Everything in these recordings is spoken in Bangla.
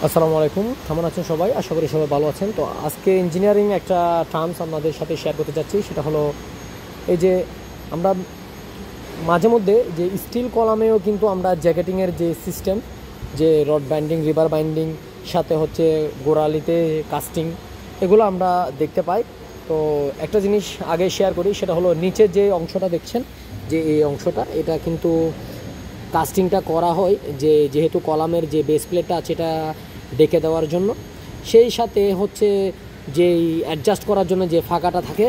আসসালামু আলাইকুম, কেমন আছেন সবাই? আশা করি সবাই ভালো আছেন। তো আজকে ইঞ্জিনিয়ারিং একটা টার্মস আপনাদের সাথে শেয়ার করতে যাচ্ছি। সেটা হলো এই যে আমরা মাঝে মধ্যে যে স্টিল কলামেও কিন্তু আমরা জ্যাকেটিংয়ের যে সিস্টেম, যে রড বাইন্ডিং, রিবার বাইন্ডিং, সাথে হচ্ছে গোড়ালিতে কাস্টিং, এগুলো আমরা দেখতে পাই। তো একটা জিনিস আগে শেয়ার করি, সেটা হলো নিচের যে অংশটা দেখছেন, যে এই অংশটা, এটা কিন্তু কাস্টিংটা করা হয় যেহেতু কলামের যে বেস প্লেটটা আছে এটা ডেকে দেওয়ার জন্য। সেই সাথে হচ্ছে যেই অ্যাডজাস্ট করার জন্য যে ফাঁকাটা থাকে,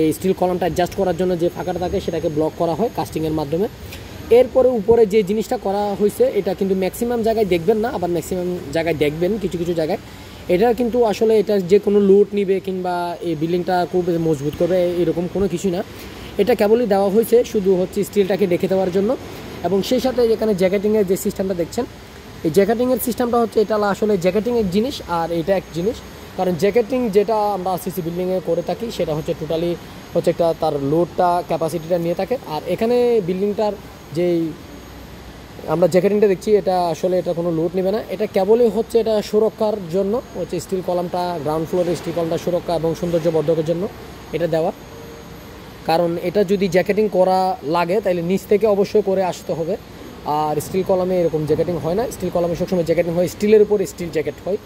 এই স্টিল কলামটা অ্যাডজাস্ট করার জন্য যে ফাঁকাটা থাকে সেটাকে ব্লক করা হয় কাস্টিংয়ের মাধ্যমে। এরপরে উপরে যে জিনিসটা করা হয়েছে এটা কিন্তু ম্যাক্সিমাম জায়গায় দেখবেন না, আবার ম্যাক্সিমাম জায়গায় দেখবেন কিছু কিছু জায়গায়। এটা কিন্তু আসলে এটা যে কোনো লোড নিবে কিংবা এই বিল্ডিংটা খুব মজবুত করবে এরকম কোনো কিছু না। এটা কেবলই দেওয়া হয়েছে শুধু হচ্ছে স্টিলটাকে রেখে দেওয়ার জন্য। এবং সেই সাথে এখানে জ্যাকেটিংয়ের যে সিস্টেমটা দেখছেন, এই জ্যাকেটিংয়ের সিস্টেমটা হচ্ছে এটা আসলে জ্যাকেটিং এক জিনিস আর এটা এক জিনিস। কারণ জ্যাকেটিং যেটা আমরা আরসিসি বিল্ডিংয়ে করে থাকি সেটা হচ্ছে টোটালি হচ্ছে একটা তার লোডটা ক্যাপাসিটিটা নিয়ে থাকে। আর এখানে বিল্ডিংটার যেই আমরা জ্যাকেটিংটা দেখছি এটা আসলে এটা কোনো লোড নেবে না, এটা কেবলই হচ্ছে এটা সুরক্ষার জন্য হচ্ছে স্টিল কলামটা, গ্রাউন্ড ফ্লোরে স্টিল কলামটা সুরক্ষা এবং সৌন্দর্যবর্ধকের জন্য এটা দেওয়া। কারণ এটা যদি জ্যাকেটিং করা লাগে তাহলে নিচ থেকে অবশ্যই করে আসতে হবে। আর স্টিল কলামে এরকম জ্যাকেটিং হয় না, স্টিল কলামে সবসময় জ্যাকেটিং হয় স্টিলের উপরে স্টিল জ্যাকেট হয়।